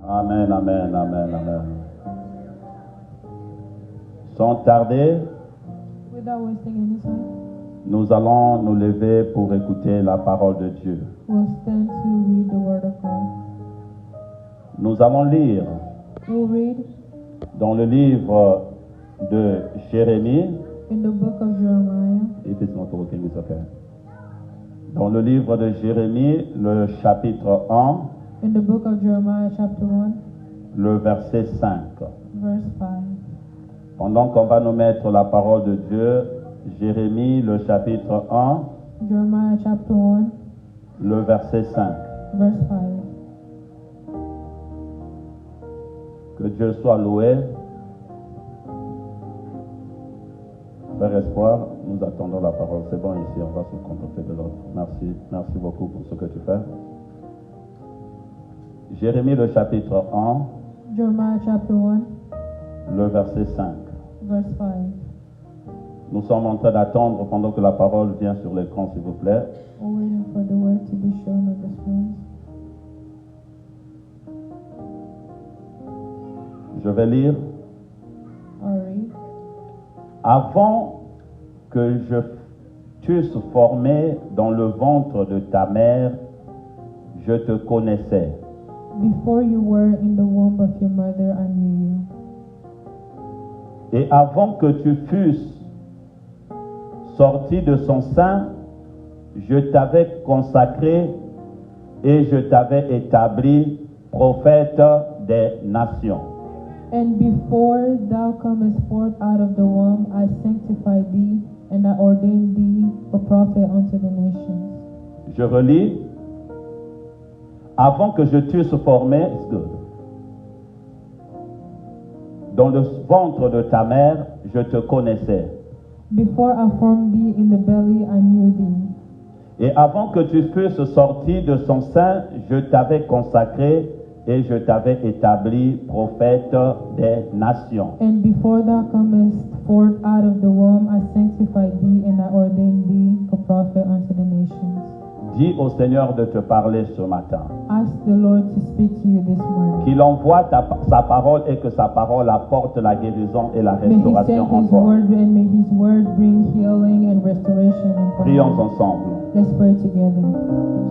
Amen, amen, amen, amen. Sans tarder, Without wasting any time, nous allons nous lever pour écouter la parole de Dieu. we'll stand to read the Word of God. Nous allons lire We'll read dans le livre de Jérémie. in the book of Jeremiah, If it's not working, it's okay. Dans le livre de Jérémie, le chapitre 1, in the book of Jeremiah chapter 1, le verset 5. verse 5. Pendant qu'on va nous mettre la parole de Dieu, Jérémie, le chapitre 1, Jeremiah chapter 1, le verset 5. verse 5. Que Dieu soit loué. Frère Espoir, nous attendons la parole. C'est bon ici, on va se contenter de l'autre. Merci, merci beaucoup pour ce que tu fais. Jérémie, le chapitre 1, Jeremiah chapter 1, le verset 5. verse 5. Nous sommes en train d'attendre pendant que la parole vient sur l'écran, s'il vous plaît. We're waiting for the Word to be shown on the screen. Je vais lire. I'll read. Avant que je t'eusse formé dans le ventre de ta mère, je te connaissais. Before you were in the womb of your mother, I knew you. Et avant que tu fusses sorti de son sein, je t'avais consacré et je t'avais établi prophète des nations. And before thou comest forth out of the womb, I sanctified thee, and I ordained thee a prophet unto the nations. Je relis. Avant que je t'eusse formé, it's good. Dans le ventre de ta mère, je te connaissais. Before I formed thee in the belly, I knew thee. Et avant que tu fusses sorti de son sein, je t'avais consacré et je t'avais établi prophète des nations. And before thou comest forth out of the womb, I sanctified thee, and I ordained thee a prophet unto the nations. Dis au Seigneur de te parler ce matin. Ask the Lord to speak to you this morning. Qu'il envoie sa parole et que sa parole apporte la guérison et la May He send restauration en His toi. word, and may His word bring healing and restoration. Prions ensemble. Let's pray together.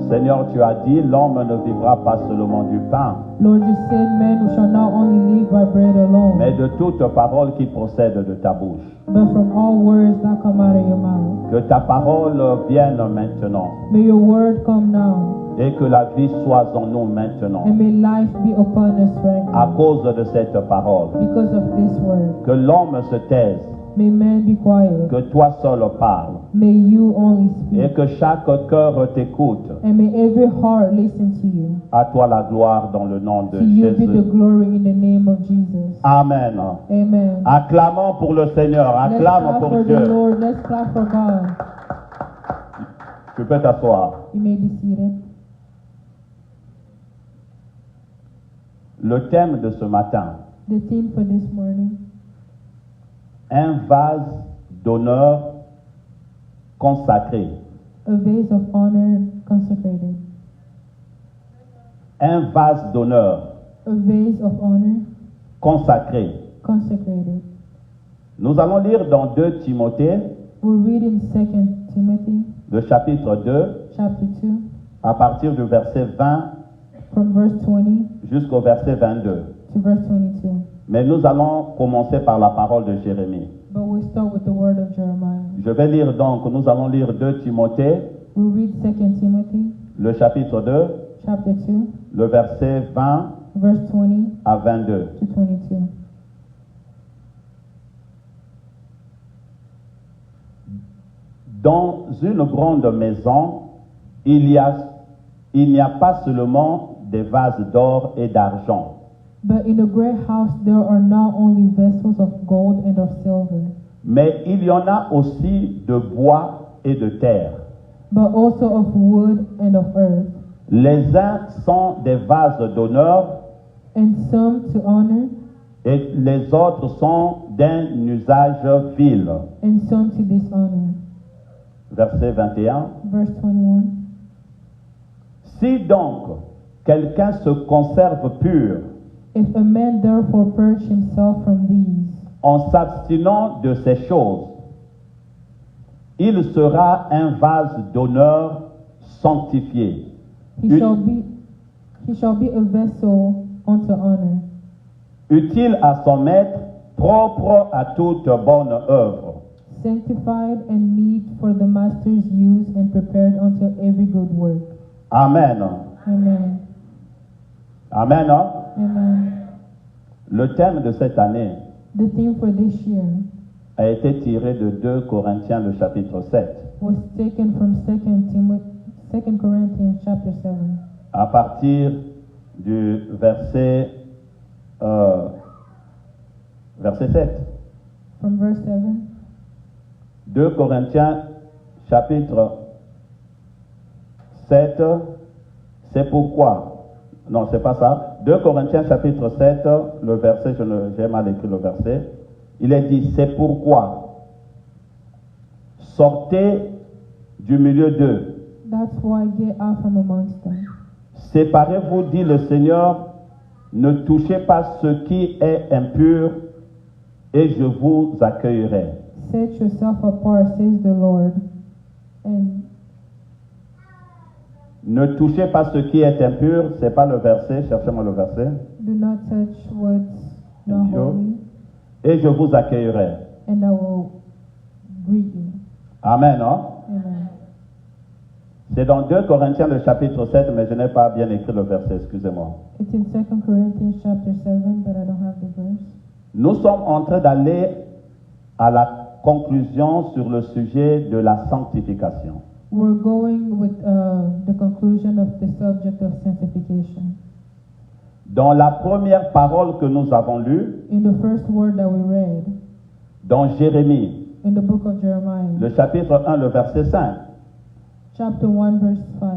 Seigneur, tu as dit, l'homme ne vivra pas seulement du pain, Lord, you said men shall not only live by bread alone, mais de toute parole qui procède de ta bouche. but from all words that come out of your mouth. Que ta parole vienne maintenant May your word come now, et que la vie soit en nous maintenant. and may life be upon us right À now. cause de cette parole, Because of this word, que l'homme se taise, may man be quiet. que toi seul parles May you only et speak, que chaque cœur t'écoute. and may every heart listen to you. À toi la gloire dans le nom de To you be the Jésus. glory in the name of Jesus. Amen. Amen. Acclamons pour le Seigneur, Let's acclame clap pour for the Dieu. Lord. Let's clap for God. Tu peux t'asseoir. You may be seated. Le thème de ce matin, The theme for this morning: un vase d'honneur consacré. a vase of honor consecrated. Un vase d'honneur A vase of honor consacré. consecrated. Nous allons lire dans 2 Timothée, We'll read in 2 Timothy le chapitre 2, chapter 2 à partir du verset 20 from verse 20 jusqu'au verset 22. to verse 22. Mais nous allons commencer par la parole de Jérémie. But we'll start with the word of Jeremiah. Je vais lire donc, nous allons lire 2 Timothée, We'll read 2 Timothy le chapitre 2, chapter 2, le verset 20 verse 20 à 22. to 22. Dans une grande maison, il n'y a pas seulement des vases d'or et d'argent, But in a great house there are not only vessels of gold and of silver, mais il y en a aussi de bois et de terre. but also of wood and of earth, Les uns sont des vases d'honneur and some to honor, et les autres sont d'un usage vil. and some to dishonor. Verset 21. Verse 21. Si donc quelqu'un se conserve pur If a man therefore purge himself from these, en s'abstinant de ces choses, il sera un vase d'honneur sanctifié, he shall be a vessel unto honor, utile à son maître, propre à toute bonne œuvre. sanctified and meet for the master's use and prepared unto every good work. Amen. Amen. Amen. Hein? Amen. Le thème de cette année The theme for this year a été tiré de 2 Corinthiens, le chapitre 7, was taken from 2 Corinthians chapter 7, à partir du verset 7. from verse 7. 2 Corinthiens, chapitre 7, c'est pourquoi. Non, c'est pas ça. 2 Corinthiens, chapitre 7, le verset, j'ai mal écrit le verset. Il est dit, c'est pourquoi. Sortez du milieu d'eux. That's why get out from amongst them. Séparez-vous, dit le Seigneur, ne touchez pas ce qui est impur, et je vous accueillerai. Set yourself apart, says the Lord, and Ne touchez pas ce qui est impur, c'est pas le verset, cherchez-moi le verset. do not touch what's not Impure. holy, Et je vous accueillerai. and I will greet you. Amen, hein? Amen. C'est dans 2 Corinthiens, le chapitre 7, mais je n'ai pas bien écrit le verset, excusez-moi. It's in 2 Corinthians chapter 7, but I don't have the verse. Nous sommes en train d'aller à la conclusion sur le sujet de la sanctification. We're going with the conclusion of the subject of sanctification. Dans la première parole que nous avons lue, In the first word that we read, dans Jérémie, in the book of Jeremiah, le chapitre 1, le verset 5, chapter 1, verse 5,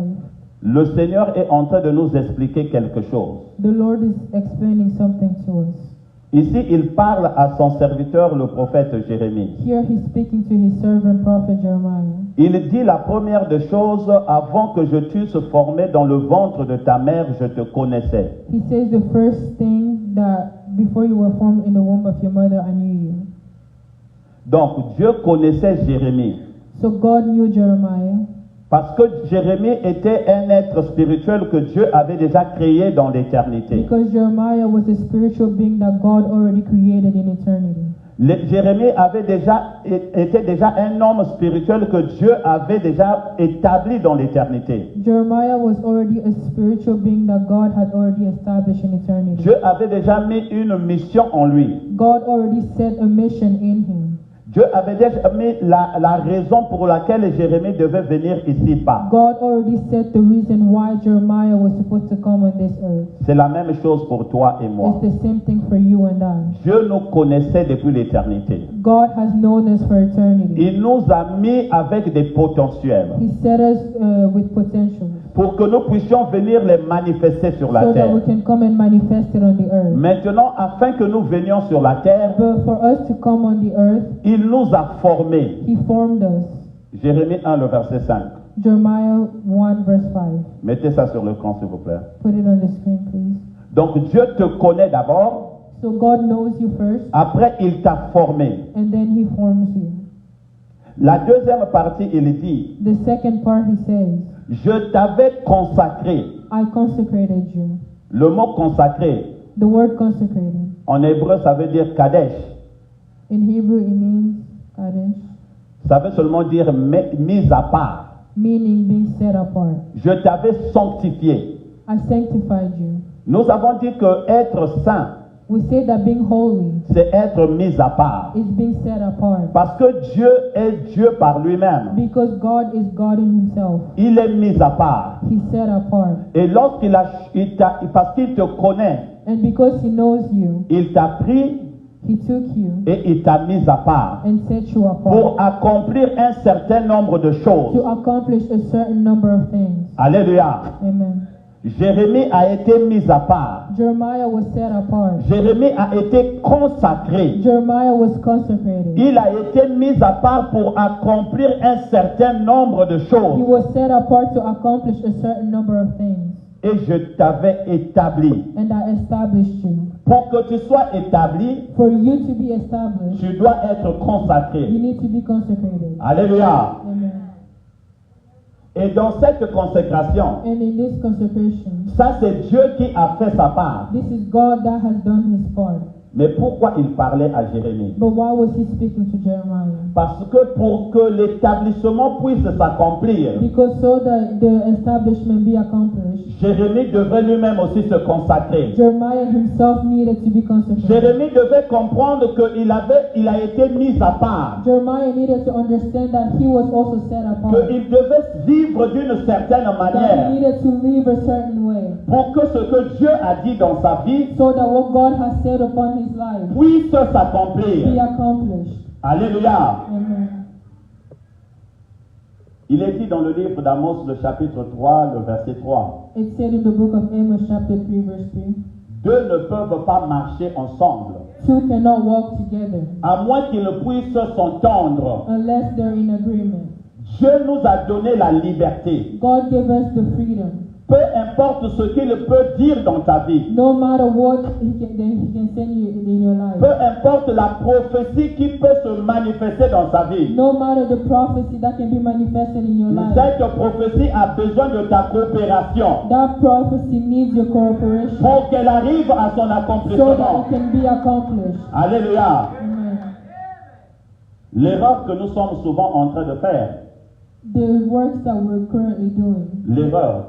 le Seigneur est en train de nous expliquer quelque chose. the Lord is explaining something to us. Ici, il parle à son serviteur, le prophète Jérémie. Here he's speaking to his servant prophet Jeremiah. Il dit la première des choses, avant que je t'eusse formé dans le ventre de ta mère, je te connaissais. He says the first thing that before you were formed in the womb of your mother, I knew you. Donc, Dieu connaissait Jérémie. So God knew Jeremiah Parce que Jérémie était un être spirituel que Dieu avait déjà créé dans l'éternité. because Jeremiah was a spiritual being that God already created in eternity. Jérémie était déjà un homme spirituel que Dieu avait déjà établi dans l'éternité. Jeremiah was already a spiritual being that God had already established in eternity. Dieu avait déjà mis une mission en lui. God already set a mission in him. Dieu avait déjà mis la raison pour laquelle Jérémie devait venir ici-bas. God already set the reason why Jeremiah was supposed to come on this earth. C'est la même chose pour toi et moi. It's the same thing for you and I. Dieu nous connaissait depuis l'éternité. God has known us for eternity. Il nous a mis avec des potentiels He set us with potential pour que nous puissions venir les manifester sur la so that terre. we can come and manifest it on the earth. Maintenant, afin que nous venions sur la terre, But for us to come on the earth, il nous a formés. He formed us. Jérémie 1, le verset 5. Jeremiah 1 verse 5. Mettez ça sur l'écran, s'il vous plaît. Put it on the screen, please. Donc, Dieu te connaît d'abord, So God knows you first, après, il t'a formé. and then He forms you. La deuxième partie, il dit, The second part He says, je t'avais consacré. I consecrated you. Le mot consacré, The word consecrated. en hébreu, ça veut dire Kadesh. In Hebrew it means Kadesh, Ça veut seulement dire mise à part. meaning being set apart. Je t'avais sanctifié. I sanctified you. Nous avons dit que être saint, We say that being holy c'est être mis à part. is being set apart. Parce que Dieu est Dieu par lui-même. Because God is God in Himself. Il est mis à part. He's set apart. Et lorsqu'il parce qu'il te connaît, And because He knows you, il t'a pris He took you et il t'a mis à part and set you apart pour accomplir un certain nombre de choses. to accomplish a certain number of things. Alléluia. Amen. Jérémie a été mis à part. Jeremiah was set apart. Jérémie a été consacré. Jeremiah was consecrated. Il a été mis à part pour accomplir un certain nombre de He choses. was set apart to accomplish a certain number of things. et je t'avais établi. and I established you. Pour que tu sois établi, For you to be established, tu dois être you consacré. need to be consecrated. Alléluia. Amen. Et dans cette consécration, And in this consecration, ça c'est Dieu qui a fait sa part. this is God that has done his part. Mais pourquoi il parlait à Jérémie? But why was he speaking to Jeremiah? Parce que pour que l'établissement puisse s'accomplir, Because so that the establishment be accomplished, Jérémie devait lui-même aussi se consacrer. Jeremiah himself needed to be consecrated. Jérémie devait comprendre qu'il a été mis à part, Jeremiah needed to understand that he was also set apart. qu'il devait vivre d'une certaine That he manière needed to live a certain way. pour que ce que Dieu a dit dans sa vie So that what God has said upon his life puisse be s'accomplir. accomplished. Alléluia. Amen. Il est dit dans le livre d'Amos, le chapitre 3, le verset 3. It said in the book of Amos chapter 3 verse 3, Deux ne peuvent pas marcher ensemble, two cannot walk together à moins qu'ils puissent s'entendre. unless they're in agreement. Dieu nous a donné la liberté. God gave us the freedom. Peu importe ce qu'il peut dire dans ta vie, No matter what he can send you in your peu life. importe la prophétie qui peut se manifester dans sa vie, No matter the prophecy that can be manifested in your life. cette prophétie a besoin de ta coopération That prophecy needs your cooperation pour qu'elle arrive à son so that accomplissement. it can be accomplished. Alléluia. Amen. L'erreur que nous sommes souvent en train de faire, The works that we're currently doing, l'erreur,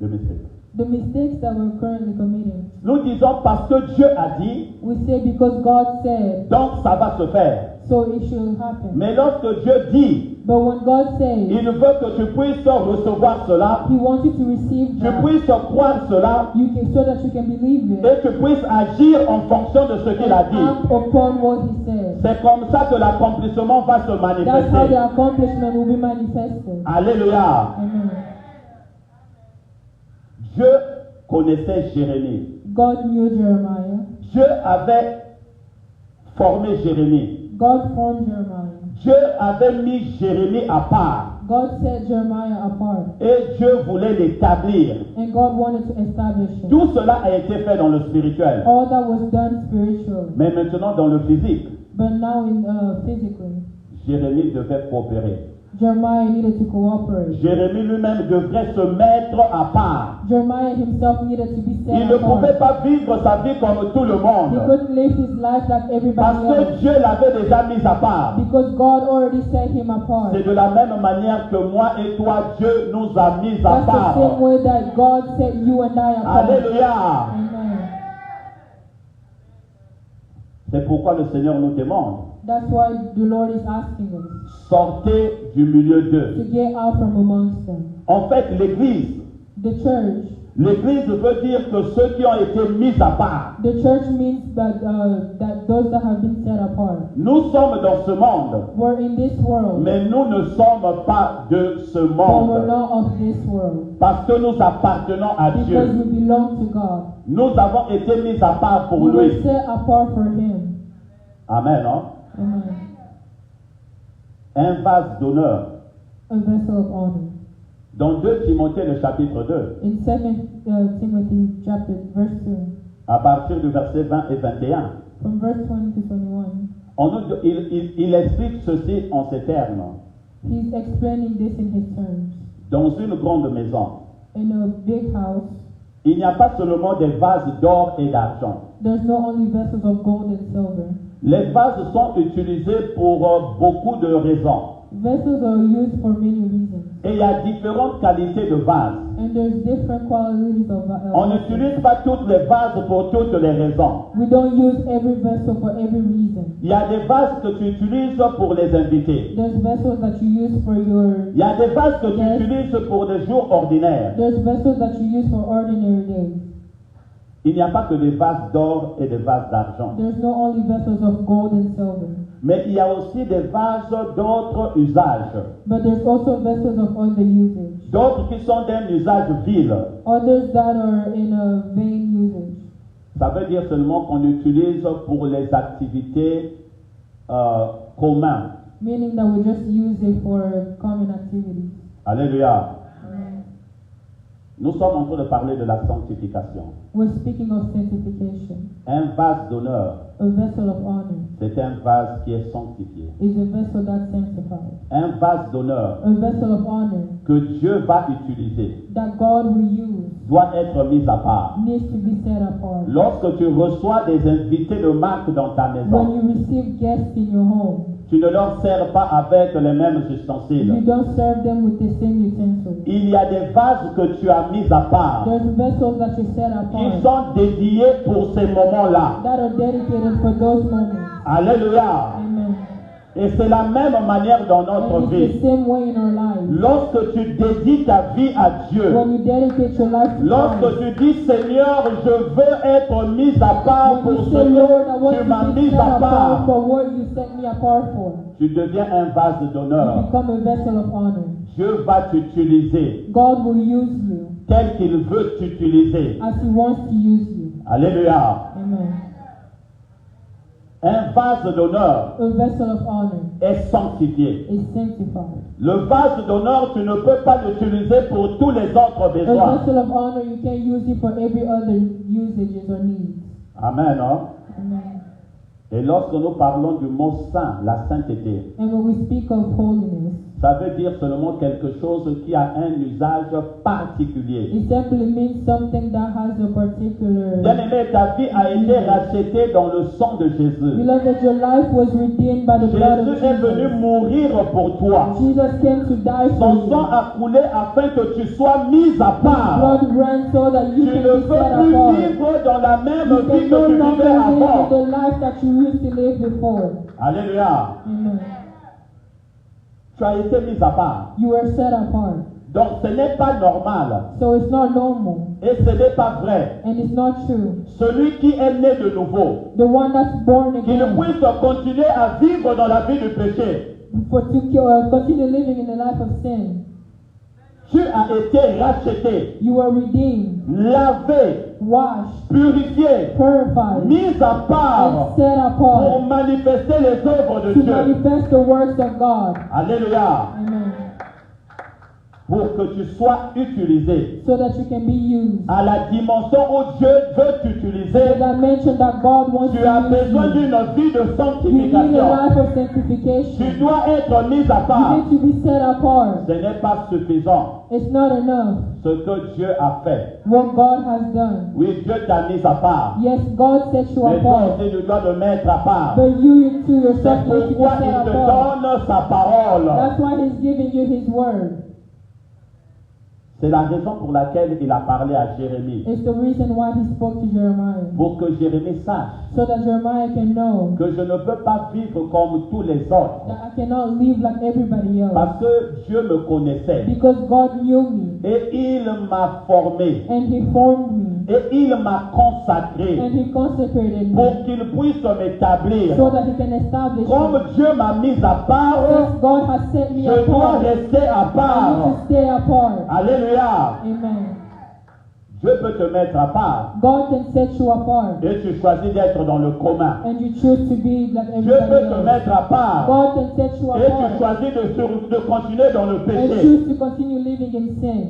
le mistake. the mistakes that we're currently committing, Nous disons parce que Dieu a dit, we say because God said, donc ça va se faire. so it should happen. Mais lorsque Dieu dit, But when God says, il veut que tu puisses recevoir cela, He wants you to receive tu that, puisses croire cela so that you can believe it et tu puisses agir en fonction de ce qu'il a and dit. act upon what He said. C'est comme ça que l'accomplissement va se That's how manifester. the accomplishment will be manifested. Alléluia. Amen. Dieu connaissait Jérémie. God knew Jeremiah. Dieu avait formé Jérémie. God formed Jeremiah. Dieu avait mis Jérémie à part. God set Jeremiah apart. Et Dieu voulait l'établir. And God wanted to establish him. Tout cela a été fait dans le spirituel. All that was done spiritually. Mais maintenant dans le physique, But now in physically, Jérémie devait coopérer. Jeremiah needed to cooperate. Jérémie lui-même devrait se mettre à part. Jeremiah himself needed to be set Il ne pouvait apart. pas vivre sa vie comme tout le He monde. couldn't live his life like Parce everybody que else. Dieu l'avait déjà mis à part. Because God already set him apart. C'est de la même manière que moi et toi, Dieu nous a mis à That's the part. same way that God set you and I apart. Alléluia. Amen. C'est pourquoi le Seigneur nous demande, That's why the Lord is asking us sortez du milieu d'eux. to get out from amongst them. En fait, l'Église veut dire que ceux qui ont été mis à part. The church means that those that have been set apart. Nous sommes dans ce monde, We're in this world, mais nous ne sommes pas de ce but we're monde. not of this world. Parce que nous appartenons à Because Dieu. we belong to God. Nous avons été mis à part pour We were lui. set apart for Him. Amen. Hein? Amen. Un vase d'honneur. A vessel of honor. Dans 2 Timothée, le chapitre 2, In 2 Timothy chapter verse 2, à partir du verset 20 et 21, from verse 20 to 21, il explique ceci en ces termes. he's explaining this in his terms. Dans une grande maison, In a big house, il n'y a pas seulement des vases d'or et d'argent. there's not only vessels of gold and silver. Les vases sont utilisés pour beaucoup de raisons. Vessels are used for many reasons. Et il y a différentes qualités de vases. And there's different qualities of On vessels. n'utilise pas toutes les vases pour toutes les raisons. We don't use every vessel for every reason. Il y a des vases que tu utilises pour les invités. There's vessels that you use for your. Il y a des vases que tu Yes. utilises pour des jours ordinaires. There's vessels that you use for ordinary days. Il n'y a pas que des vases d'or et des vases d'argent. There's not only vessels of gold and silver, Mais il y a aussi des vases d'autres usages. but there's also vessels of other usage. D'autres qui sont d'un usage vil. Others that are in a vain usage. Ça veut dire seulement qu'on utilise pour les activités communes. Meaning that we just use it for common activities. Alléluia. Nous sommes en train de parler de la sanctification. We're speaking of sanctification. Un vase d'honneur, A vessel of honor c'est un vase qui est sanctifié. is a vessel that's sanctified. Un vase d'honneur A vessel of honor que Dieu va utiliser that God will use doit être mis à part. needs to be set apart. Lorsque tu reçois des invités de marque dans ta When maison, you receive guests in your home, tu ne leur sers pas avec les mêmes you ustensiles. don't serve them with the same utensils. Il y a des vases que tu as mis à part There's vessels that you set qui apart sont dédiés pour ces moments-là. that are dedicated for those moments. Alléluia. Amen. Et c'est la même manière dans notre And it's vie. the same way in our lives. Lorsque tu dédies ta vie à Dieu, When you dedicate your life to lorsque Christ, tu dis Seigneur, je veux être mis à part when pour you ce say, Lord, I que want tu m'as to be mis set à apart part, for what you set me apart for, tu deviens un vase you d'honneur. become a vessel of honor. Dieu va t'utiliser God will use you tel qu'il veut t'utiliser. as He wants to use you. Alléluia. Amen. Un vase d'honneur A vessel of honor est sanctifié. is sanctified. Le vase d'honneur, tu ne peux pas l'utiliser pour tous les autres A besoins. vessel of honor, you can't use it for every other usages or needs. Amen. Hein? Amen. Et lorsque nous parlons du mot saint, la sainteté, And when we speak of holiness, ça veut dire seulement quelque chose qui a un usage particulier. it simply means something that has a particular. Bien-aimé, ta vie a été rachetée dans le sang de Jésus. Beloved, your life was redeemed by the blood of Jésus est venu Jesus. mourir pour toi. Jesus came to die for Son sang you. a coulé afin que tu sois mis à part. Blood ran so that you Tu can ne be peux set plus apart. vivre dans la même You vie can que no tu vivais longer live avant. the life that you used to live before. Alléluia. Amen. Tu as été mis à part. You were set apart. Donc ce n'est pas normal. So it's not normal. Et ce n'est pas vrai. And it's not true. Celui qui est né de nouveau, The one that's born qu'il again, puisse continuer à vivre dans la vie du péché. for to continue living in the life of sin. Tu as été racheté, You were redeemed, lavé, washed, purifié, purified, mis à and part set pour apart manifester les œuvres de to Dieu. manifest the works of God. Alléluia. Amen. Pour que tu sois utilisé So that you can be used. à la dimension où Dieu veut t'utiliser. The dimension that God wants Tu as to besoin use you. d'une vie de You need a sanctification. life of Tu sanctification. dois être mis à You part. need to be set apart. Ce n'est pas suffisant It's not enough ce que Dieu a fait. what God has done. Oui, Dieu t'a mis à part. Yes, God set you Mais toi apart. aussi, tu dois te mettre à part. But you too C'est yourself need to be pourquoi set il te apart. donne sa parole. That's why He's giving you His word. C'est la raison pour laquelle il a parlé à Jérémie. It's the reason why He spoke to Jeremiah. Pour que Jérémie sache So that Jeremiah can know que je ne peux pas vivre comme tous les autres. that I cannot live like everybody else. Parce que Dieu me connaissait. Because God knew me Et il m'a formé. and He formed me Et il m'a consacré. and He consecrated me Pour qu'il puisse m'établir. so that He can establish Comme me. Dieu m'a mis à part, Since God has set me je dois apart, rester à I need part. to stay apart. Alléluia. Amen. Dieu peut te mettre à part. God can set you apart Et tu choisis d'être dans le commun. and you choose to be like Dieu everybody peut te else. mettre à part. God can set you Et tu apart choisis de continuer dans le and péché. choose to continue living in sin.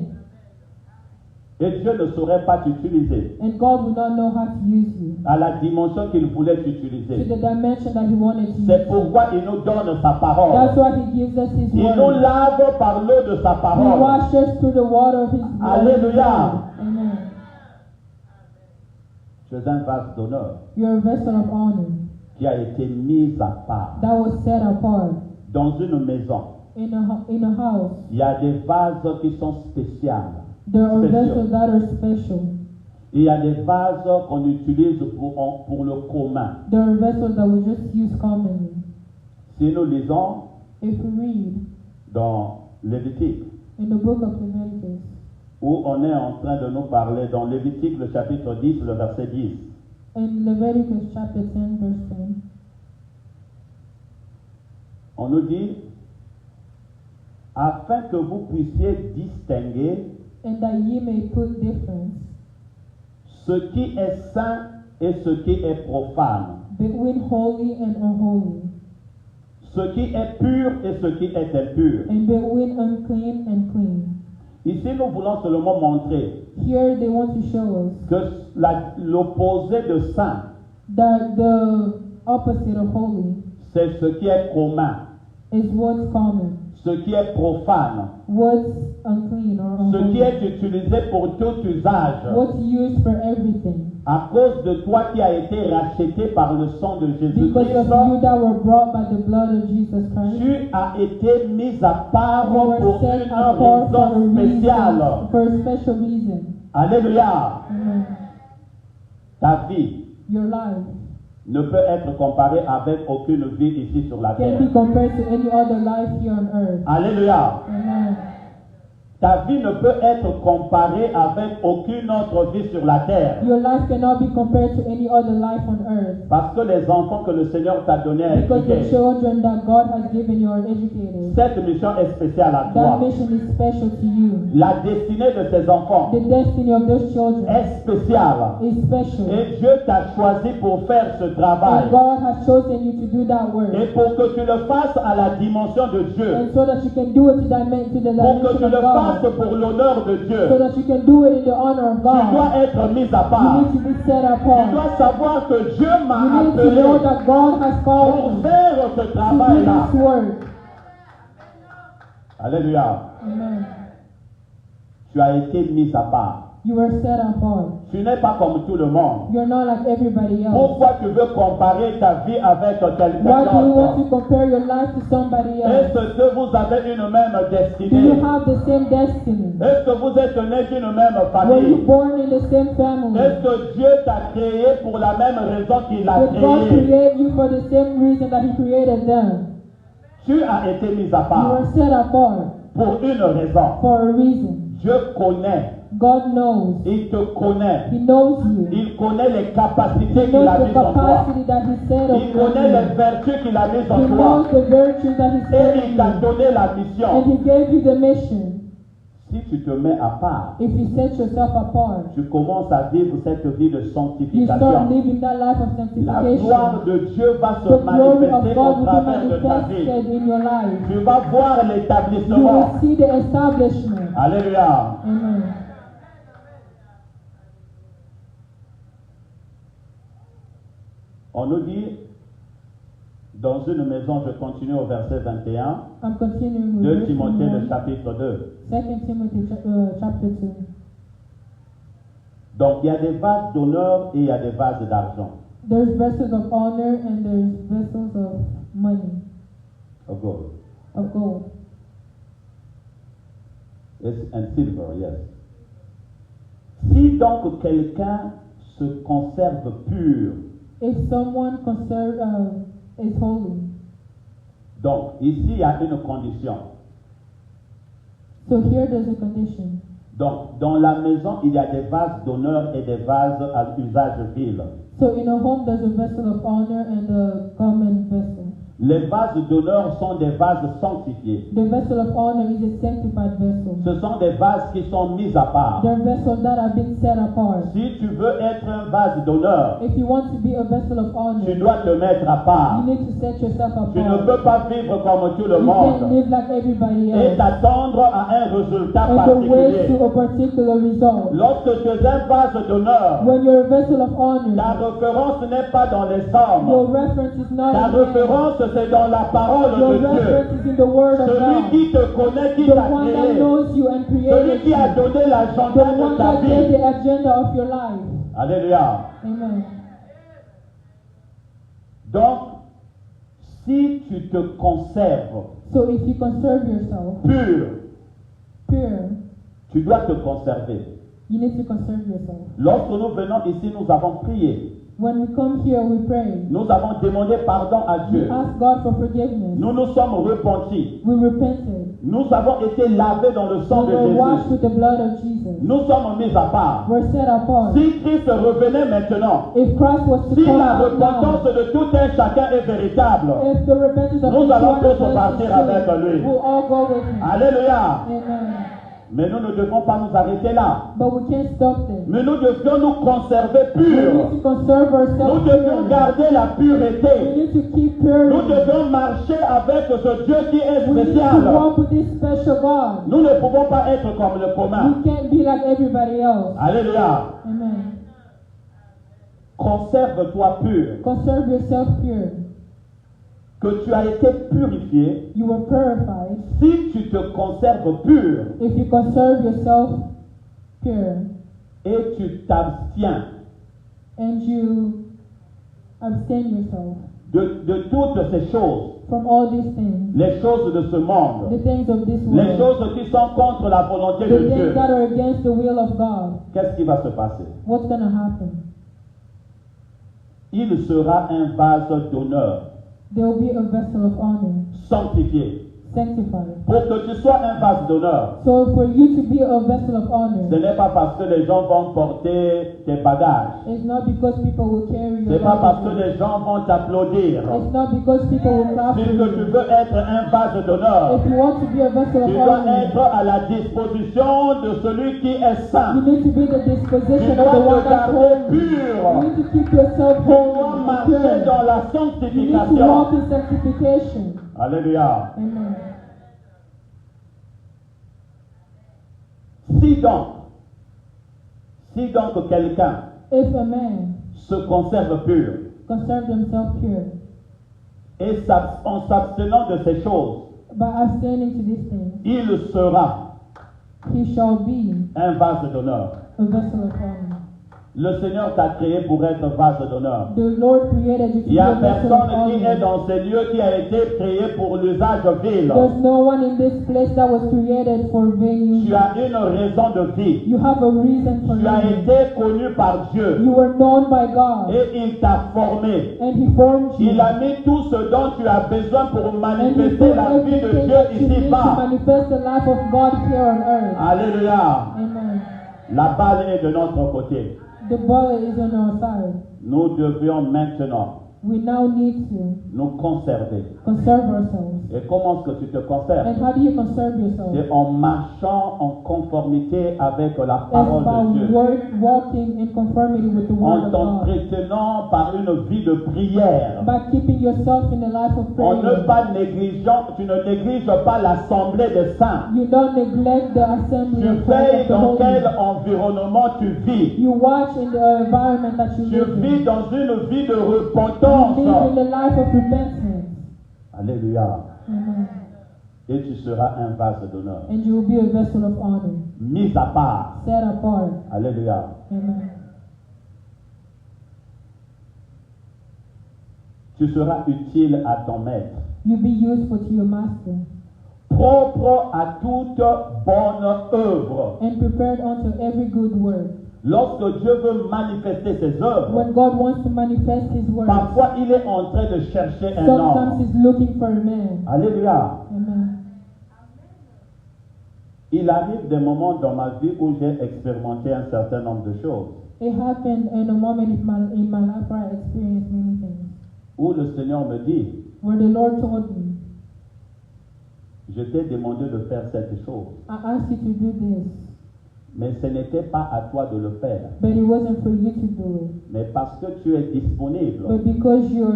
Et Dieu ne saurait pas t'utiliser And God will not know how to use you à la dimension qu'il voulait to t'utiliser. the dimension that He wanted to use. C'est pourquoi il nous donne sa parole. That's why He gives us His Il nous word. lave par l'eau de sa He parole. washes us through the water of His word. Alléluia. Amen. Tu es un vase d'honneur You're a vessel of honor qui a été mis à part. that was set apart Dans une maison, in a house. il y a des vases qui sont spéciaux. There are Special. vessels that are special. Il y a des vases qu'on utilise pour le commun. There are vessels that we just use commonly. Si nous lisons If we read dans Lévitique, in the book of Leviticus, où on est en train de nous parler dans Lévitique, le chapitre 10, le verset 10. in Leviticus chapter 10, verse 10, On nous dit, afin que vous puissiez distinguer and that ye may put difference ce qui est saint et ce qui est profane, between holy and unholy, ce qui est pur et ce qui est impur. and between unclean and clean. Ici, nous voulons seulement montrer Here they want to show us que l'opposé de saint, that the opposite of holy c'est ce qui est commun, is what's common, ce qui est profane, what's unclean or ce qui unholy, est utilisé pour tout usage. what's used for everything. À cause de toi qui as été racheté par le sang de Because Jésus-Christ, of you that were brought by the blood of Jesus Christ, tu as été mis à part you were pour set une apart for a raison spéciale. reason, for a special reason. Alléluia. Amen. Ta vie Your life ne peut être comparée avec aucune vie ici sur la can terre. be compared to any other life here on earth. Alléluia. Amen. Ta vie ne peut être comparée avec aucune autre vie sur la terre. Your life cannot be compared to any other life on earth. Parce que les enfants que le Seigneur t'a donnés à Because the éduquer, children that God has given you are educated. cette mission est spéciale à That toi. mission is special to you. La destinée de ces enfants The destiny of those children est spéciale. is special. Et Dieu t'a choisi pour faire ce travail. And God has chosen you to do that work. Et pour que tu le fasses à la dimension de Dieu. And so that you can do it to the Pour que tu dimension of le fasses God. pour l'honneur de Dieu. So that you can do it in the honor of Tu God. dois être mis à You part. need to be set Tu apart. dois savoir que Dieu m'a You need to appelé know that God has called pour you faire ce to do travail-là. this work. Alléluia. Amen. Tu as été mis à part. You were set apart. Tu n'es pas comme tout le monde. You're not like everybody else. Pourquoi tu veux comparer ta vie avec quelqu'un Why do you want to d'autre? compare your life to somebody else? Est-ce que vous avez une même Do you destinée? have the same destiny? Est-ce que vous êtes né d'une même Were you famille? born in the same family? Est-ce que Dieu t'a créé pour la même raison qu'il l'a Did God créé? create you for the same reason that He created them? Tu as été mis à You part were set apart pour une raison. for a reason. Dieu connaît, God knows. il te connaît, He knows you. il connaît les capacités He qu'il knows a the mises en toi. capacity that He set Il upon connaît les you. vertus qu'il a mises He en toi. knows the virtues that He set Et in il t'a you. donné la And mission. He gave you the mission. Si tu te mets à part, If you set yourself apart, tu commences à vivre cette vie de you start sanctification. living that life of La gloire sanctification. de Dieu va se The glory of manifester God au will travers be de ta vie. manifested in your life. Tu vas voir You l'établissement. will see the establishment. Alléluia. Amen. On nous dit, dans une maison, je continue au verset 21, I'm continuing with 2 verse Timothée, le 21. chapitre 2. 2 Timothy chapter 2. Donc, il y a des vases d'honneur et il y a des vases d'argent. There's vessels of honor and there's vessels of money, Of gold. of gold. Yes, and silver, yes. Si donc quelqu'un se conserve pur, If someone is holy, donc ici il y a une condition. so here there's a condition. Donc, dans la maison, il y a des vases d'honneur et des vases à usage vil. So in a home there's a vessel of honor and a common vessel. Les vases d'honneur sont des vases sanctifiés. The vessel of honor is a sanctified vessel. Ce sont des vases qui sont mis à part. They're vessels that have been set apart. Si tu veux être un vase d'honneur, If you want to be a vessel of honor, tu dois te mettre à part. you need to set yourself Tu ne apart. peux pas vivre comme tout le You can't monde live like everybody et else t'attendre à un résultat and to wait particulier. to a particular result. Lorsque tu es un vase d'honneur, When you're a vessel of ta honor, référence n'est pas dans les your hommes. reference is not Ta in man. référence, c'est dans la parole Your de Dieu. reference is in the word of Celui God. qui te connaît, qui The t'a one that créé. knows you and Celui created qui a you. donné The l'agenda de one ta that gave vie. the agenda of your life. Alléluia. Amen. Donc, si tu te conserves So if you conserve yourself pur, pure, tu dois te conserver. you need to conserve yourself. Lorsque nous venons ici, nous avons prié. When we come here, we pray. Nous avons demandé pardon à We Dieu. ask God for forgiveness. Nous nous sommes repentis. We repented. Nous avons été lavés dans le sang We de were washed Jésus. with the blood of Jesus. Nous sommes mis à part. We're set apart. Si Christ revenait maintenant, If Christ was to si come la out repentance now, de tout un chacun est véritable, if the repentance of nous each allons one tous of us partir is avec true, lui. we'll all go with him. Alléluia. Amen. Mais nous ne devons pas nous arrêter là. But we can't stop there. Mais nous devions nous conserver We purs. need to conserve Nous ourselves devions pure. garder la We pureté. need to keep purity. Nous devons marcher avec ce Dieu qui est We need to spécial. walk with this special God. Nous ne pouvons pas être comme le commun. We can't be like everybody else. Alléluia. Amen. Conserve-toi pur. Conserve yourself pure. Que tu as été purifié. You were purified. Si tu te conserves pur If you conserve yourself pure et tu t'abstiens and you abstain yourself de toutes ces choses, from all these things, les choses de ce monde, the things of this les world, choses qui sont contre la volonté de the things Dieu, that are against the will of God, qu'est-ce qui va se passer? what's going to happen? Il sera un vase d'honneur, There will be a vessel of honor, sanctifié. sanctified. Pour que tu sois un vase d'honneur, So for you to be a vessel of ce honor, n'est pas parce que les gens vont porter tes bagages. it's not because people will carry Ce your n'est pas parce que baggage. les gens vont t'applaudir. It's not because people will clap Si for tu you. veux être un vase d'honneur, If you want to be a vessel tu of dois honor, être à la disposition de celui qui est you saint. need to be the Tu disposition dois of the one te that's garder holy. You pur. need to keep yourself Tu dois holy, marcher pure. dans la You need to sanctification. walk in sanctification. Alléluia. Amen. Si donc quelqu'un If a man se conserve pur conserve himself pure et en s'abstenant de ces choses, by abstaining to these things, il sera he shall be un vase d'honneur. a vessel of honor. Le Seigneur t'a créé pour être vase d'honneur. The Lord created you to Il be n'y a a vessel of personne qui est honor. dans ces lieux qui a été créé pour l'usage vil. There's no one in this place that was created for vain Tu use. as une raison de vie. You have a reason for Tu as living. été connu par Dieu You were known by God, et il t'a formé. and He formed you. Il a mis tout ce dont tu as besoin pour And He manifester put la vie de everything Dieu that you need to ici-bas. manifest the life of God here on earth. Alléluia. Amen. La balle est de notre côté. The ball is on our side. Nous devions maintenant We now need to nous conserver. conserve ourselves. Et comment est-ce que tu te conserves? And how do you conserve yourself? C'est en marchant en conformité avec la It's parole de Dieu. by walking in conformity with the word En of God. t'entretenant par une vie de prière. By keeping yourself in a life of En ne prayer. pas négligeant, tu ne négliges pas l'assemblée des saints. You don't neglect the assembly Tu of God veilles of the dans quel holy. environnement tu vis. You watch in the environment that you Tu live vis in. dans une vie de You repentance. live in a life of repentance. Alléluia. Amen. Et tu seras un vase d'honneur. And you will be a vessel of honor, Mis à part. set apart. Alléluia. Amen. Tu seras utile à ton maître. You be useful to your master Propre à toute bonne œuvre. and prepared unto every good work. Lorsque Dieu veut manifester ses œuvres, When God wants to manifest His word, parfois il est en train de chercher un sometimes homme. He's looking for a man. Alléluia. Amen. Il arrive des moments dans ma vie où j'ai expérimenté un certain nombre de choses, It happened in a moment in my life where I experienced many things. où le Seigneur me dit, Where the Lord told me, je t'ai demandé de faire cette chose, I asked you to do this, mais ce n'était pas à toi de le faire. but it wasn't for you to do it. Mais parce que tu es disponible, But because you're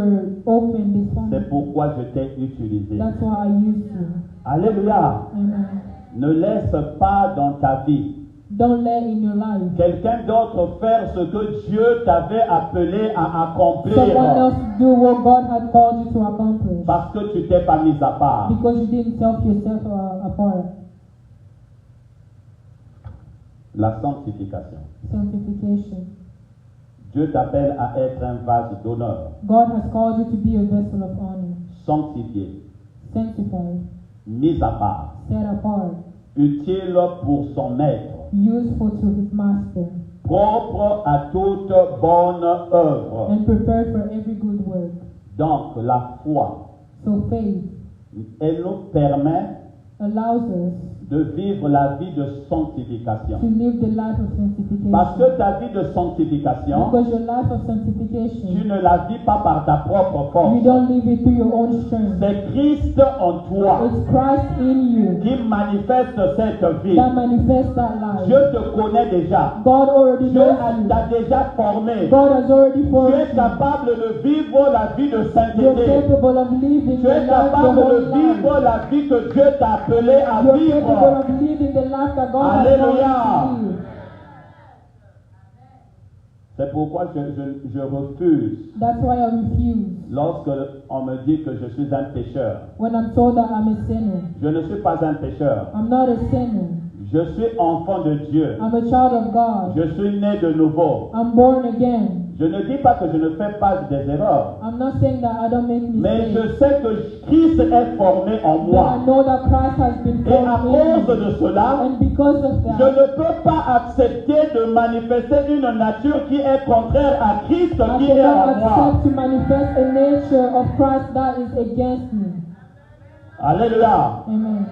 open this c'est morning, pourquoi je t'ai utilisé. that's why I used you. Alléluia. Amen. Ne laisse pas dans ta vie Don't let in your life quelqu'un d'autre faire ce que Dieu t'avait appelé à accomplir, someone else do what God had called you to accomplish, parce que tu t'es pas mis à part. because you didn't self yourself apart. La sanctification. Sanctification. Dieu t'appelle à être un vase d'honneur, God has called you to be a vessel of honor, sanctifié, sanctified, mis à part, set apart, utile pour son maître, useful to His master, propre à toute bonne œuvre. and prepared for every good work. Donc la foi, So faith elle nous permet allows us de vivre la vie de sanctification. to live the life of sanctification. Parce que ta vie de sanctification, Because your life of tu sanctification, ne la vis pas par ta propre force. you don't live it through your own strength. C'est Christ en toi It's Christ in you qui manifeste cette vie. that manifests that life. Dieu te connaît déjà. God already Dieu knows you. t'a déjà formé. God has already Tu formed es you. capable de vivre la vie de You're sainteté. capable of living Tu the es life, the capable whole de vivre life. la vie que Dieu t'a appelé à You're capable vivre. of living the life that God has Alléluia. called you to live. C'est pourquoi je refuse That's why I refuse lorsque on me dit que je suis un pécheur. when I'm told that I'm a sinner. Je ne suis pas un pécheur. I'm not a sinner. Je suis enfant de Dieu. I'm a child of God. Je suis né de nouveau. I'm born again. Je ne dis pas que je ne fais pas des erreurs, I'm not saying that I don't make mais mistakes. je sais que Christ est formé en But moi. I know that Christ has been Et à formed in cause me. de cela, And because of je that, ne peux pas accepter de manifester une nature qui est contraire à Christ I qui est cannot en moi. accept to manifest a nature of Christ that is against me. Alléluia. Amen.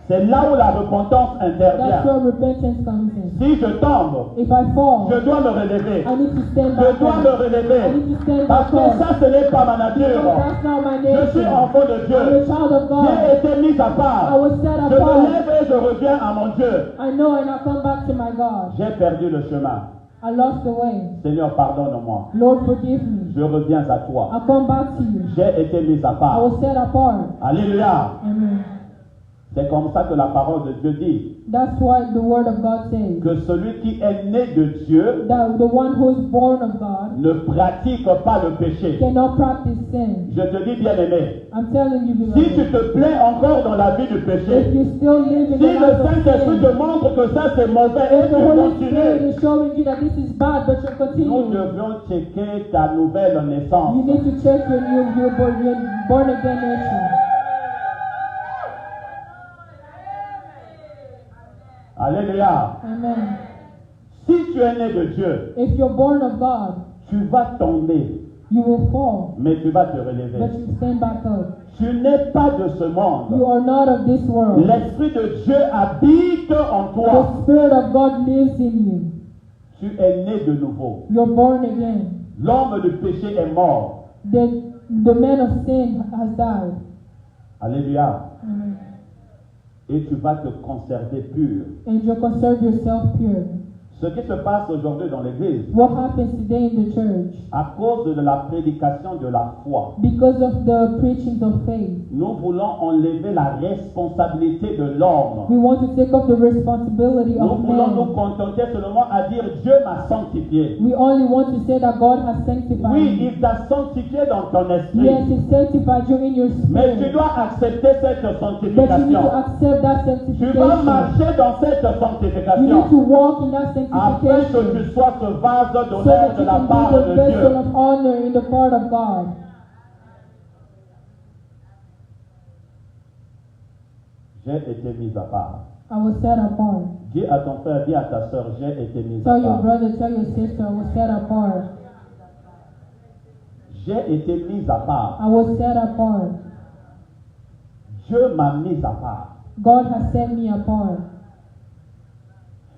C'est là où la repentance That's intervient. where repentance comes in. Si je tombe, If I fall, je dois me relever. I need to stand Je back dois me up. I relever. need to stand Parce back que up. ça, ce n'est pas ma Because nature. that's not my Je suis nature. enfant de I'm a Dieu. child of God. J'ai été mis à I part. was set Je me apart. lève et je reviens à mon Dieu. I know and I come back to my God. J'ai perdu le chemin. I lost the way. Seigneur, pardonne-moi. Lord, forgive me. Je reviens à toi. I come back to you. J'ai été mis à I part. was set apart. Alléluia. Amen. C'est comme ça que la parole de Dieu dit That's what the word of God says. que celui qui est né de Dieu That the one who is born of God ne pratique pas le péché. cannot practice sin. Je te dis, bien-aimé, I'm telling you, si tu beloved, te plais encore dans la vie du if péché, you still live in si the le life of Saint-Esprit sin, te montre que ça c'est mauvais et if the tu Holy Spirit continues, is showing you that this is bad, but you're nous continuing, devions checker ta nouvelle naissance. you need to check your born again nature. Alléluia. Amen. Si tu es né de Dieu, If you're born of God, tu vas tomber, you will fall, mais tu vas te but relever. you stand back up. Tu n'es pas de ce You monde. are not of this world. L'Esprit de Dieu habite en toi. The Spirit of God lives in you. Tu es né de nouveau. You're born again. L'homme du péché est mort. The man of sin has died. Alléluia. Amen. Et tu vas te conserver pur. And you conserve yourself pure. Ce qui se passe aujourd'hui dans l'Église, What happens today in the church? à cause de la prédication de la foi, Because of the preachings of faith, nous voulons enlever la responsabilité de l'homme. we want to take up the responsibility Nous of voulons nous man. contenter seulement à dire Dieu m'a sanctifié. We only want to say that God has sanctified Oui, you. il t'a sanctifié dans ton esprit. Yes, He sanctified you in your Mais tu spirit. dois accepter cette But you need sanctification. to accept that Tu vas sanctification. marcher dans cette You need to sanctification walk in that afin que sanctification tu sois ce vase so d'honneur that de you la can part be the de vessel Dieu. of honor in the part of God. J'ai été mis à part. I was set apart. Dis à ton frère, dis à ta soeur, j'ai été mis à Tell your part. brother, tell your sister, I was set apart. J'ai été mis à part. I was set apart. Dieu m'a mis à part. God has set me apart.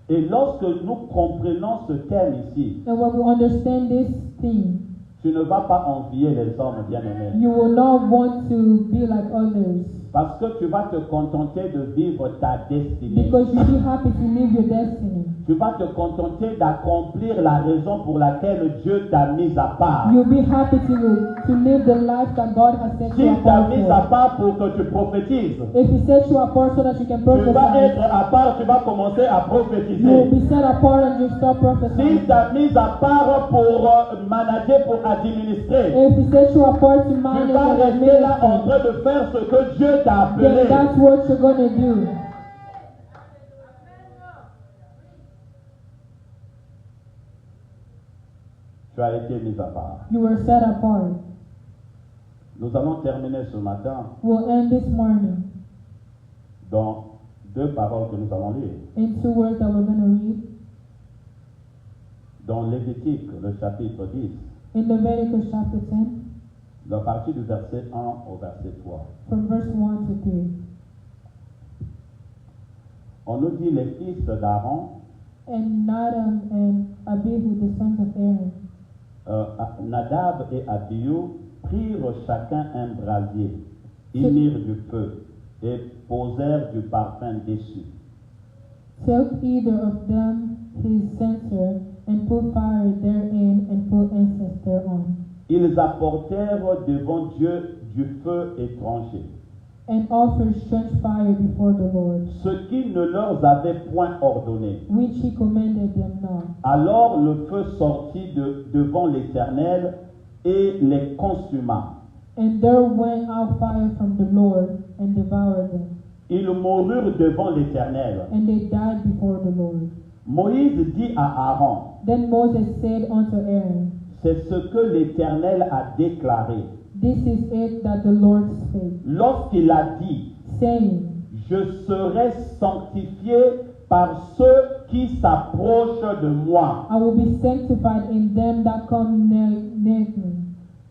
Et lorsque nous comprenons ce terme ici, And when we understand this thing, tu ne vas pas envier les hommes bien-aimés. you will not want to be like others. Parce que tu vas te contenter de vivre ta destinée. Because you'll be happy to live your destiny. Tu vas te contenter d'accomplir la raison pour laquelle Dieu t'a mis à part. You'll be happy to live the life that God has set you S'il t'a apart mis à for. part pour que tu prophétises, If He set you apart so that you can tu vas prophesy, être à part, tu vas commencer à you will prophétiser. be set apart and you'll start S'il prophesying. t'a mis à part pour manager, pour administrer, If He set you apart to tu manage vas and rester là en administer, train de faire ce que Dieu t'a then appelé. that's what you're going to do. Tu as été mis à part. You were set apart. Nous allons terminer ce matin We'll end this morning dans deux paroles que nous allons lire. in two words that we're going to read. Dans Lévitique, le chapitre 10, In Leviticus chapter 10, à partir du verset 1 au verset 3. from verse 1 to 3. On nous dit les fils d'Aaron, and Nadab and Abihu, the sons of Aaron. Nadab et Abihu prirent chacun un brasier, ils mirent du feu et posèrent du parfum dessus. Took either of them his censer and put fire therein and put incense thereon. Ils apportèrent devant Dieu du feu étranger, And offered strange fire before the Lord, ce qu'il ne leur avait point ordonné. which he commanded them not. Alors le feu sortit devant l'Éternel et les consuma. And there went out fire from the Lord and devoured them, Ils moururent devant l'Éternel. and they died before the Lord. Moïse dit à Aaron, Then Moses said unto Aaron, c'est ce que l'Éternel a déclaré. This is it that the Lord spake, Lorsqu'il a dit, saying, je serai sanctifié par ceux qui s'approchent de moi, I will be sanctified in them that come near me,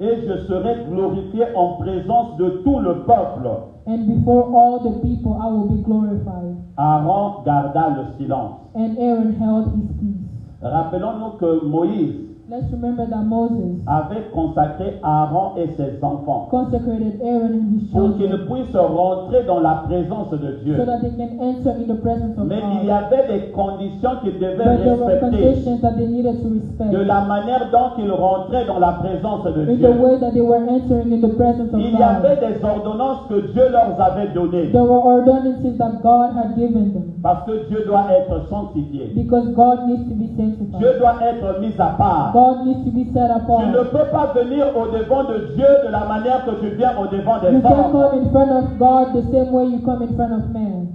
et je serai glorifié en présence de tout le peuple. and before all the people I will be glorified. Aaron garda le silence. And Aaron held his peace. Rappelons-nous que Moïse Let's remember that Moses avait consacré Aaron et ses enfants consecrated Aaron and his pour qu'ils children puissent rentrer dans la présence de Dieu. so that they can enter in the presence of Mais il y God. avait des conditions qu'ils devaient But there were respecter conditions that they needed to respect de la manière dont ils rentraient dans la présence de in the Dieu. way that they were entering in the presence of Il y avait God. des ordonnances que Dieu leur avait données There were ordinances that God had given them parce que Dieu doit être sanctifié. because God needs to be Dieu sanctified. doit être mis à part. God needs to be set Tu ne apart. peux pas venir au devant de Dieu de la manière que tu viens au devant des You can't hommes. come in front of God the same way you come in front of man.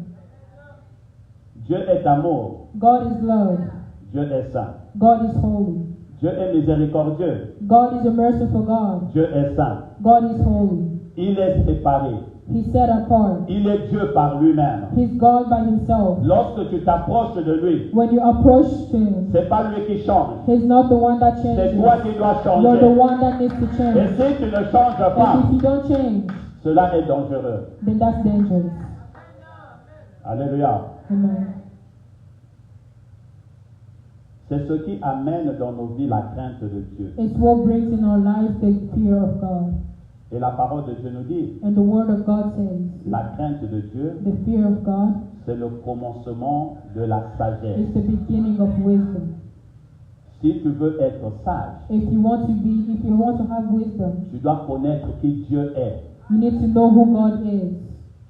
Dieu est amour. God is love. Dieu est saint. God is holy. Dieu est miséricordieux. God is a merciful God. Dieu est saint. God is holy. Il est séparé. He's set apart. Il est Dieu par lui-même. He's God by himself. Lorsque tu t'approches de lui, When you approach him, c'est pas lui qui change. he's not the one that C'est changes. toi qui dois You're the changer. one that needs to Et change. si tu ne changes pas, And if you don't change, cela est dangereux. then that's dangerous. Alléluia. Amen. C'est ce qui amène dans nos vies la crainte de Dieu. It's what brings in our lives the fear of God. Et la parole de Dieu nous dit, And the word of God says, la crainte de Dieu, the fear of God c'est le commencement de la sagesse. is the beginning of wisdom. Si tu veux être sage, If you want to have wisdom, tu dois connaître qui Dieu est. you need to know who God is.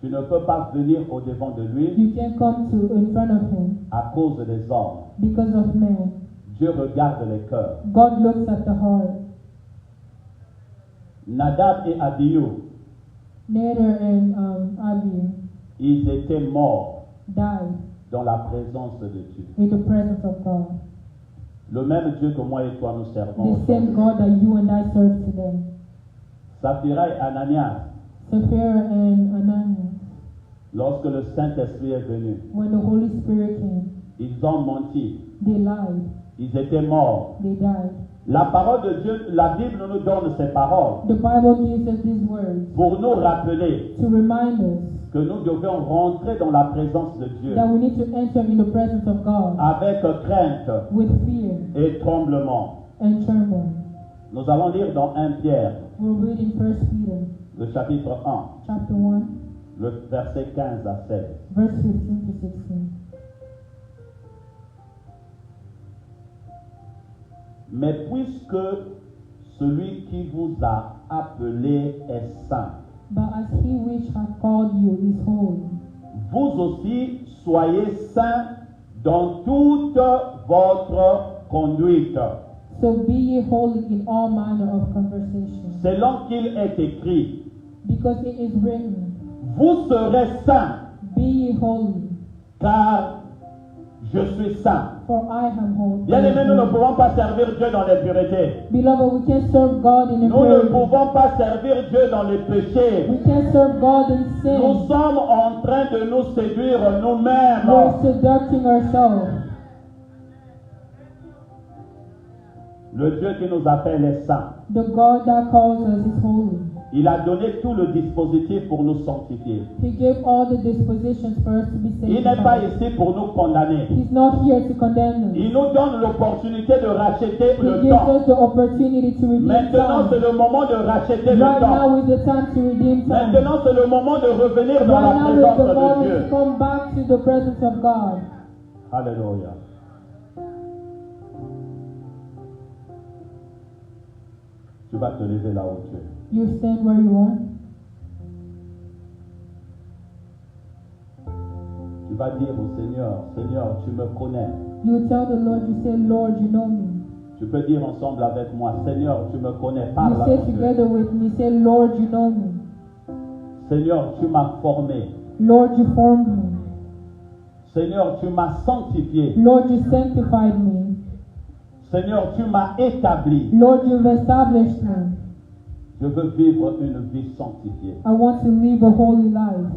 Tu ne peux pas venir au devant de lui You can't come to in front of him à cause des hommes. because of man. Dieu regarde les cœurs. God looks at the heart. Nadab et Abihu, Nadab and Abihu ils étaient morts died dans la présence de Dieu. in the presence of God. Le même Dieu que moi et toi nous servons. The same aujourd'hui. God that you and I serve today. Saphira et Ananias, Sapphira and Ananias, lorsque le Saint-Esprit est venu, when the Holy Spirit came, ils ont menti. they lied, Ils étaient morts. they died. La parole de Dieu, la Bible nous donne ces paroles The Bible gives us these words pour nous rappeler to remind us que nous devions rentrer dans la présence de Dieu that we need to enter in the presence of God avec crainte with fear et tremblement. and tremble. Nous allons lire dans 1 Pierre, We'll read in 1 Peter le chapitre 1, chapter 1, le verset 15 à 16. verse 15 to 16. Mais puisque celui qui vous a appelé est saint, But as he which hath called you is holy, vous aussi soyez saints dans toute votre conduite, so be ye holy in all manner of conversation. selon qu'il est écrit, Because it is written, vous serez saints, be ye holy, car je suis saint. for I am holy. Bien aimés, nous ne pouvons pas servir Dieu dans l'impureté. Beloved, we can't serve God in Nous ne impurity. pouvons pas servir Dieu dans les péchés. We can't serve God in Nous sin. sommes en train de nous séduire nous-mêmes. We're seducing ourselves. Le Dieu qui nous appelle est saint. The God that calls us is holy. Il a donné tout le dispositif pour nous sanctifier. He gave all the dispositions for us to be Il n'est pas sanctified. ici pour nous condamner. He's not here to condemn us. Il nous donne l'opportunité de racheter He le gives temps. us the opportunity to redeem Maintenant, c'est time. le moment de racheter le Right now temps. is the time to redeem time. Maintenant, c'est le moment de revenir dans Right la now is présence the de moment to Dieu. come back to the presence of God. Alléluia. Tu vas te lever là où tu es. You stand where you are. Tu vas dire au Seigneur, Seigneur, tu me connais. You tell the Lord, you say, Lord, you know me. Tu peux dire ensemble avec moi, Seigneur, tu me connais. You Parle say avec Dieu. together with me, say, Lord, you know me. Seigneur, tu m'as formé. Lord, you formed me. Seigneur, tu m'as sanctifié. Lord, you sanctified me. Seigneur, tu m'as établi. Lord, you've established me. Je veux vivre une vie sanctifiée. I want to live a holy life.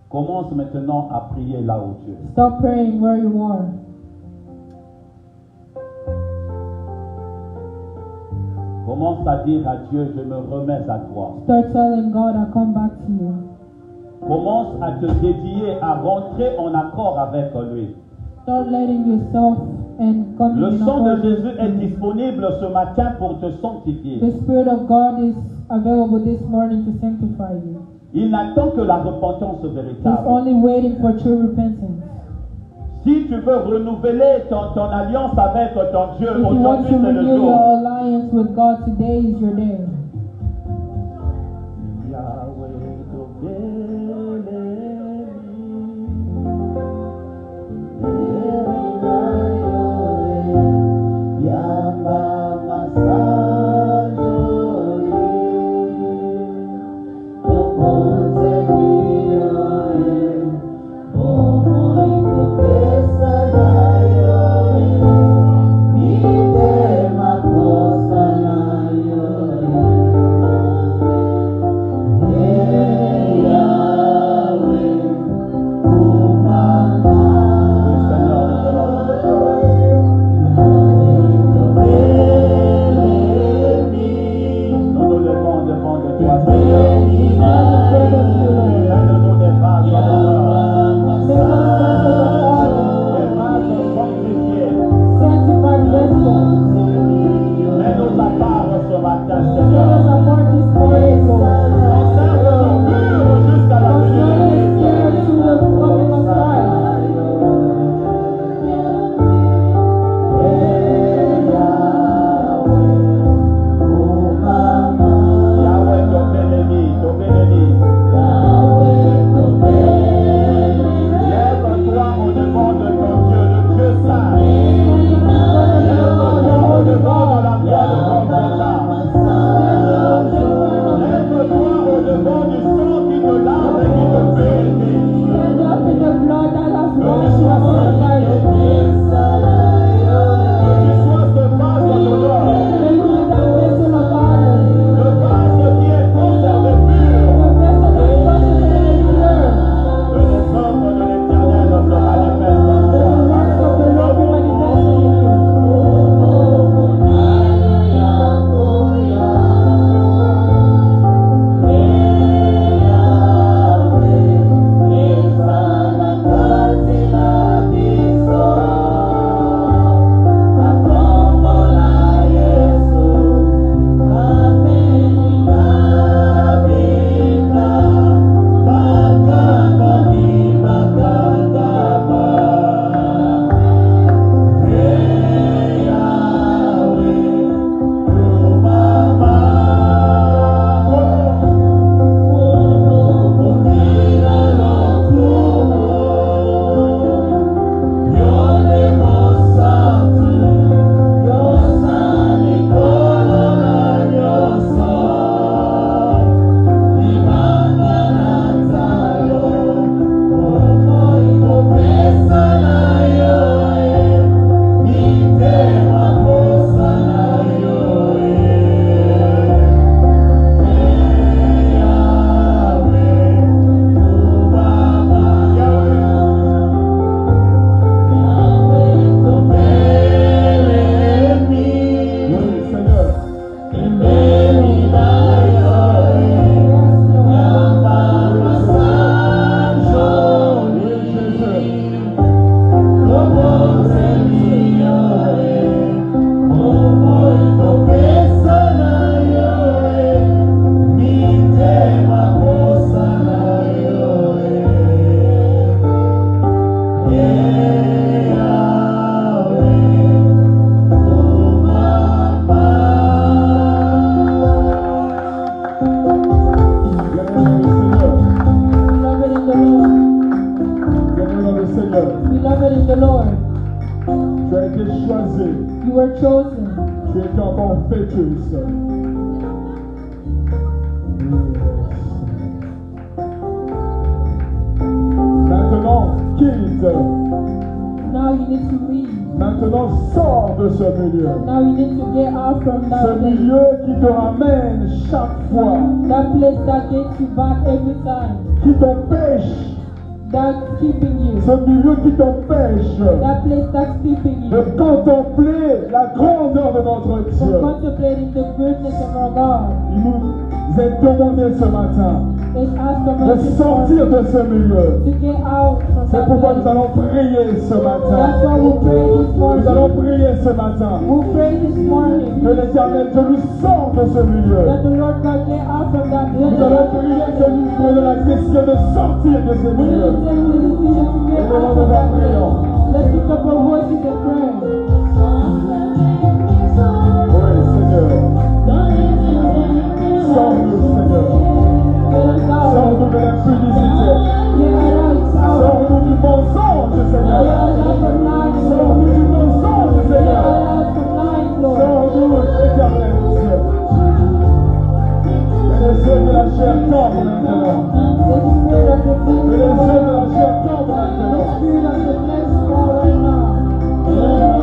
Commence maintenant à prier là où tu es. Stop praying where you are. Commence à dire à Dieu, je me remets à toi. Start telling God, I come back to you. Commence à te dédier, à rentrer en accord avec lui. Start letting yourself and coming Le in sang de accord Jésus with est Him. disponible ce matin pour te sanctifier. The Spirit of God is available this morning to sanctify you. Il n'attend que la repentance He's véritable. only waiting for true repentance. Si tu veux renouveler ton alliance avec ton Dieu, If you want aujourd'hui to c'est le renew jour. your alliance with God, today is your day. Yahweh, ton bien-aimé, fetus. Maintenant, quitte. Now you need to leave. Maintenant, sors de ce milieu. Now you need to get out from Ce that place. milieu qui te ramène chaque fois, That place that gets you back every time. qui t'empêche, That's keeping you. ce milieu qui t'empêche That place that's keeping de you. contempler la grandeur de notre From Dieu. contemplating the greatness of our God. Il nous est demandé ce matin It's asked of de us this sortir morning de ce milieu. to get out from C'est that pourquoi nous place. allons prier ce That's matin. why we pray this Nous allons morning. prier ce matin We pray this morning que l'Éternel te nous sorte de ce milieu. that the Lord God get out from that Nous allons place. prier que nous prenons la décision de sortir de ce We need milieu. to take the decision to get out from that place. Let's lift up our voices and pray. Oui, Seigneur. Sors-nous, Seigneur. Get us out. Sors-nous de l'impudicité. Get us out. Sors-nous du mensonge, Get Seigneur. us out from lying, Sors-nous Lord. du mensonge, Get us Seigneur. out from lying, Lord. Sors-nous, Éternel Dieu. Que les yeux de la chair tombent maintenant. The spirit of the Que flesh les yeux fall de la right chair tombent now. The maintenant. spirit of the flesh fall right now.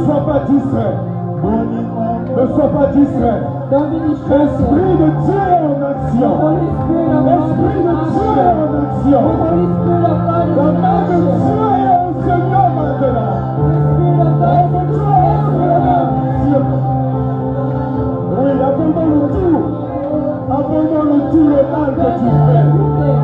sois pas distrait. Ne sois pas distrait. Don't be distracted. Esprit de Dieu est en action. Holy Spirit of God Esprit is de in Dieu est action. en action. Holy Spirit of God is La in main de action. Dieu est au Seigneur maintenant. The Spirit of God is in Dieu. Oui, abandonne tout. Abandonne tout le mal que tu fais. everything.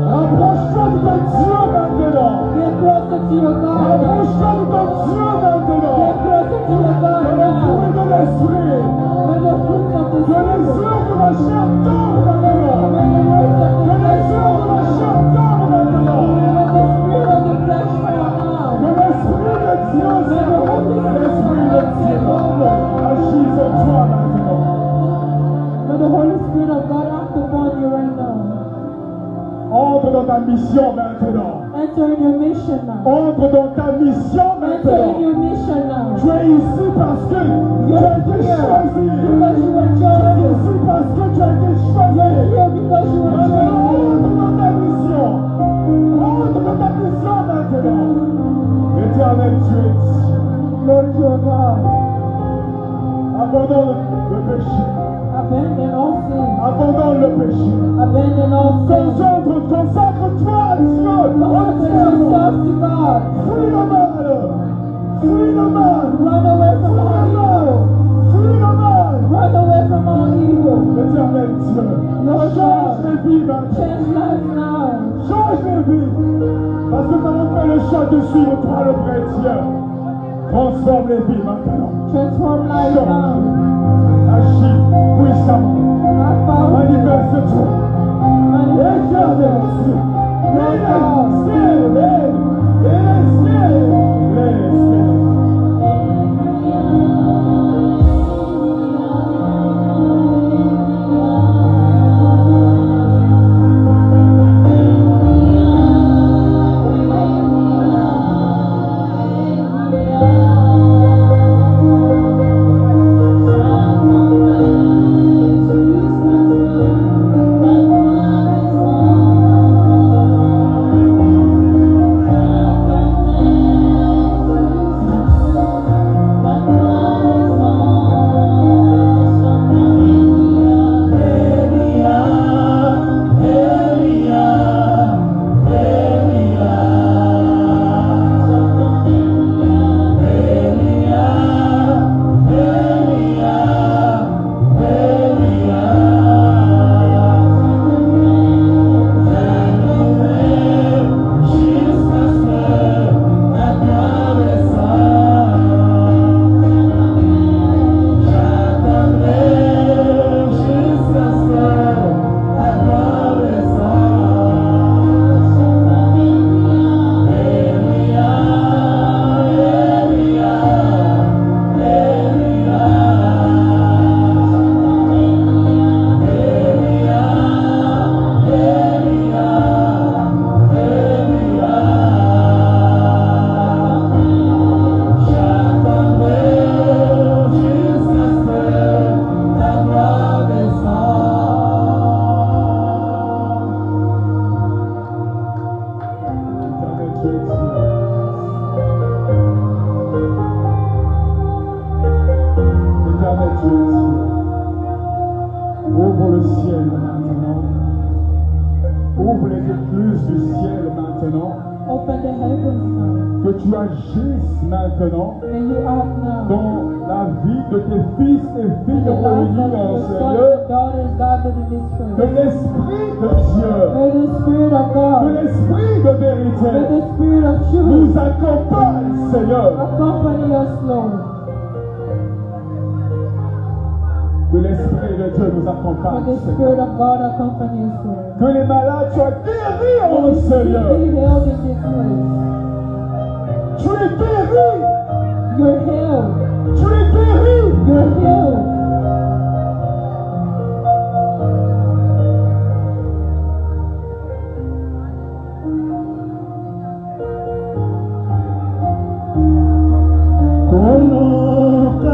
Approche-toi de ton Dieu maintenant. Get closer to your God now. Approche-toi de ton Dieu maintenant. Get closer to your God Que le now. fruit de l'esprit. When the fruits of the Que les Spirit, yeux de la chair tombent maintenant. when the words of Que the les flesh yeux de la chair tombent maintenant. when the spirit of the flesh fall now. Que l'esprit de Dieu se remplit. L'esprit de Dieu agisse en toi maintenant. May the Holy Spirit of God act upon you right now. Entre dans ta mission maintenant. Enter in your mission now. Entre dans ta mission Enter in maintenant. your mission now. Tu es ici parce que tu as été choisi. Because you were Tu es chosen. ici parce que tu as été choisi. Here because you were Maintenant, chosen. entre dans ta mission. Entre dans ta mission maintenant. Éternel Dieu, Lord your God, abandonne le péché. abandon all sin. Abandonne le péché. Abandon all sin. Consacre-toi à Dieu. Consecrate yourself to God. Fuis le mal. Fuis le mal. Run away from all evil. Fuis le mal. Run away from all evil. Éternel Dieu, Lord change God, les vies maintenant. change life now. Change les vies. Parce que nous avons fait le choix de suivre toi le vrai Dieu. Transforme les vies maintenant. Transform life now. Agis puissamment. Have power. Manifeste-toi. Éternel Dieu. Ouvre le ciel maintenant. Ouvre les écluses du ciel maintenant. Open the heavens now. Que tu agisses maintenant May you act now. dans la vie de tes fils et filles The lives réunis of dans your ce sons lieu. and daughters gathered in this Que place. l'Esprit de Dieu, May the Spirit of que God, l'Esprit de may vérité the Spirit of truth nous accompagne, Seigneur. accompany us, Lord. Que l'Esprit de Dieu nous May accompagne, the Seigneur. Spirit of God accompany us, Lord. Que les malades soient guéris, oh Seigneur. Be healed in this place. Tu es guéri. You're healed. Tu es guéri. You're healed. Come on,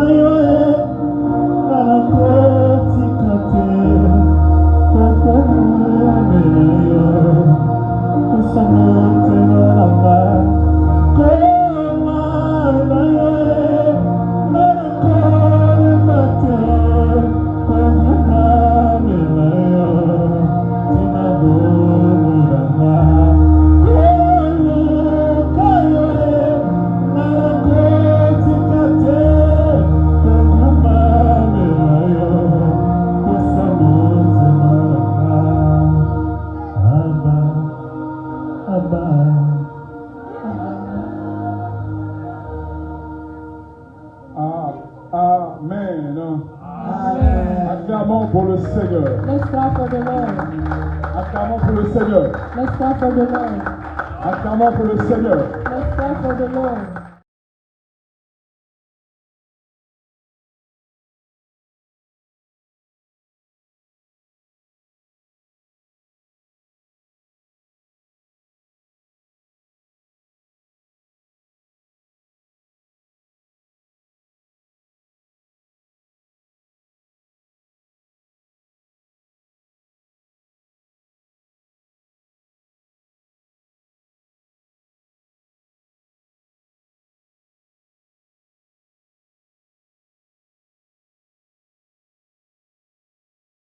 Acclamons pour le Seigneur. Let's clap for the Lord. Acclamons pour le Seigneur. Let's clap for the Lord. Acclamons pour le Seigneur. Let's clap for the Lord.